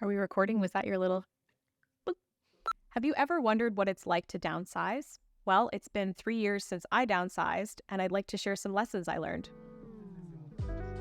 Are we recording? Was that your little boop? Have you ever wondered what it's like to downsize? Well, it's been 3 years since I downsized, and I'd like to share some lessons I learned.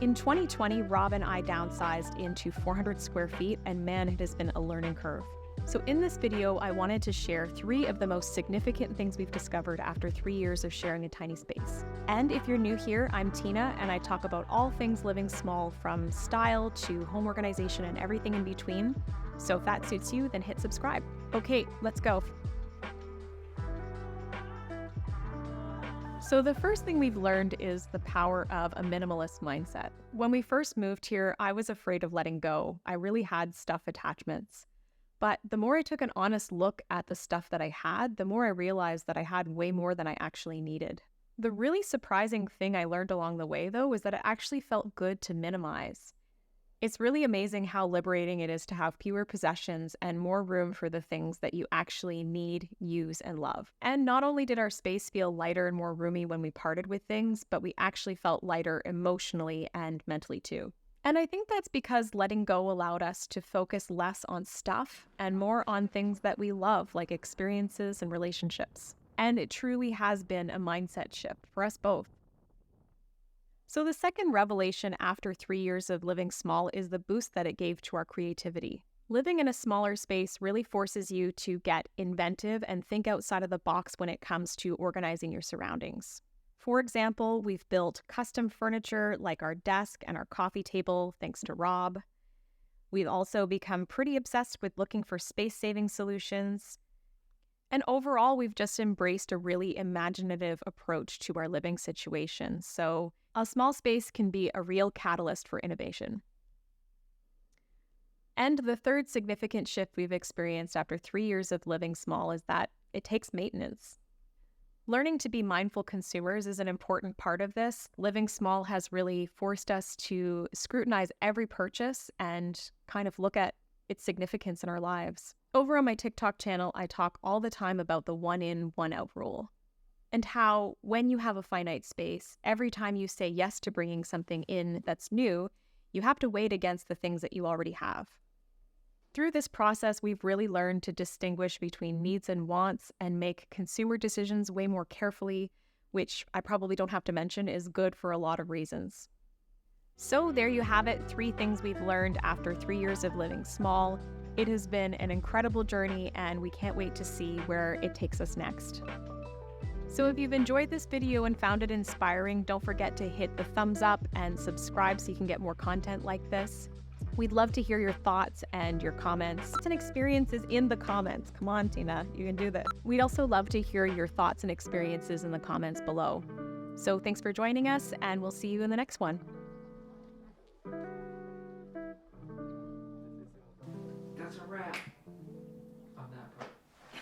In 2020, Rob and I downsized into 400 square feet, and man, it has been a learning curve. So in this video, I wanted to share 3 of the most significant things we've discovered after 3 years of sharing a tiny space. And if you're new here, I'm Tina, and I talk about all things living small, from style to home organization and everything in between. So if that suits you, then hit subscribe. Okay, let's go. So the first thing we've learned is the power of a minimalist mindset. When we first moved here, I was afraid of letting go. I really had stuff attachments. But the more I took an honest look at the stuff that I had, the more I realized that I had way more than I actually needed. The really surprising thing I learned along the way, though, was that it actually felt good to minimize. It's really amazing how liberating it is to have fewer possessions and more room for the things that you actually need, use, and love. And not only did our space feel lighter and more roomy when we parted with things, but we actually felt lighter emotionally and mentally too. And I think that's because letting go allowed us to focus less on stuff and more on things that we love, like experiences and relationships. And it truly has been a mindset shift for us both. So the second revelation after 3 years of living small is the boost that it gave to our creativity. Living in a smaller space really forces you to get inventive and think outside of the box when it comes to organizing your surroundings. For example, we've built custom furniture like our desk and our coffee table, thanks to Rob. We've also become pretty obsessed with looking for space-saving solutions. And overall, we've just embraced a really imaginative approach to our living situation. So a small space can be a real catalyst for innovation. And the third significant shift we've experienced after 3 years of living small is that it takes maintenance. Learning to be mindful consumers is an important part of this. Living small has really forced us to scrutinize every purchase and kind of look at its significance in our lives. Over on my TikTok channel, I talk all the time about the one in, one out rule, and how when you have a finite space, every time you say yes to bringing something in that's new, you have to weigh it against the things that you already have. Through this process, we've really learned to distinguish between needs and wants and make consumer decisions way more carefully, which I probably don't have to mention is good for a lot of reasons. So there you have it, 3 things we've learned after 3 years of living small. It has been an incredible journey, and we can't wait to see where it takes us next. So if you've enjoyed this video and found it inspiring, don't forget to hit the thumbs up and subscribe so you can get more content like this. We'd love to hear your thoughts and your comments and experiences in the comments. Come on, Tina, you can do this. We'd also love to hear your thoughts and experiences in the comments below. So thanks for joining us, and we'll see you in the next one. That's a wrap.